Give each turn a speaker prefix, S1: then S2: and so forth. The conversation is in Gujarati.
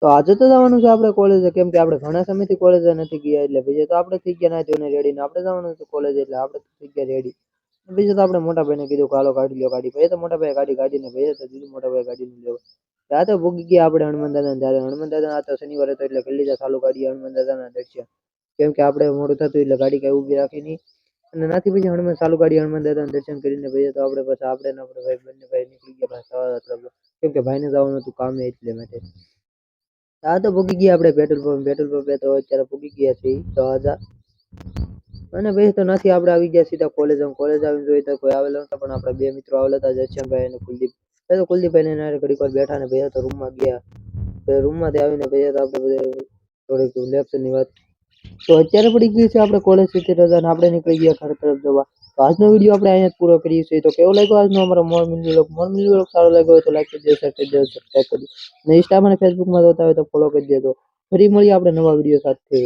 S1: તો આજે તો જવાનું છે આપણે કોલેજ, કેમ કે આપણે ઘણા સમયથી કોલેજ નથી ગયા, એટલે બીજે તો આપણે થઈ ગયા ના જોઈને રેડી ને આપણે જવાનું છે કોલેજ, એટલે આપણે થઈ ગયા રેડી. બીજું તો આપણે મોટા ભાઈને કીધું કે હાલો કાઢી લ્યો ગાડી, ભાઈ તો મોટા ભાઈ ગાડી કાઢીને ભાઈ તો દીધું મોટા ભાઈ ગાડી લેવા. ત્યાં તો ભૂગી ગયા આપણે હનુમાન દાદા ત્યારે હનુમાન દાદા આ તો શનિવાર હતો એટલે કરી લીધા ચાલુ ગાડી હનુમાન દાદાના દર્શન, કેમ કે આપણે મોડું થતું એટલે ગાડી કઈ ઊભી રાખી નહીં અને નાથી પછી હનુમાન ચાલુ ગાડી હનુમાન દાદાના દર્શન કરીને ભાઈ તો આપણે પછી આપણે ને આપણે ભાઈ બંને ભાઈ નીકળી ગયા, કેમ કે ભાઈને જવાનું હતું કામે એટલે માટે. આ તો ભૂગી ગયા આપણે પેટ્રોલ પંપે તો અત્યારે ભૂગી ગયા છે તો આજા અને ભાઈ તો નથી આપણે આવી ગયા સીધા કોલેજ આવીને જોઈએ તો કોઈ આવેલો નતો, પણ આપણા બે મિત્રો આવેલા હતા જયશ્યામભાઈ અને કુલદીપ. તો કુલદીપભાઈ ને ઘડીક વાર બેઠા ને ભાઈ તો રૂમમાં ગયા, રૂમમાંથી આવીને ભાઈ તો આપણે થોડીક લેક્ચરની વાત તો અત્યારે પડી ગઈ છે આપણે કોલેજ સુધી રજા અને આપણે નીકળી ગયા ઘર તરફ જવા. તો આજનો વિડીયો આપણે અહીંયા પૂરો કરીએ છીએ. તો કેવો લાગ્યો આજનો અમારો મોર્નિંગ વ્લોગ સારો લાગ્યો હોય તો લાઈક કરી દેજો, શેર કરી દેજો, સબસ્ક્રાઇબ કરી દેજો અને ઇન્સ્ટામાં અને ફેસબુકમાં જોતા હોય તો ફોલો કરી દેજો. ફરી મળીએ આપણે નવા વિડીયો સાથે.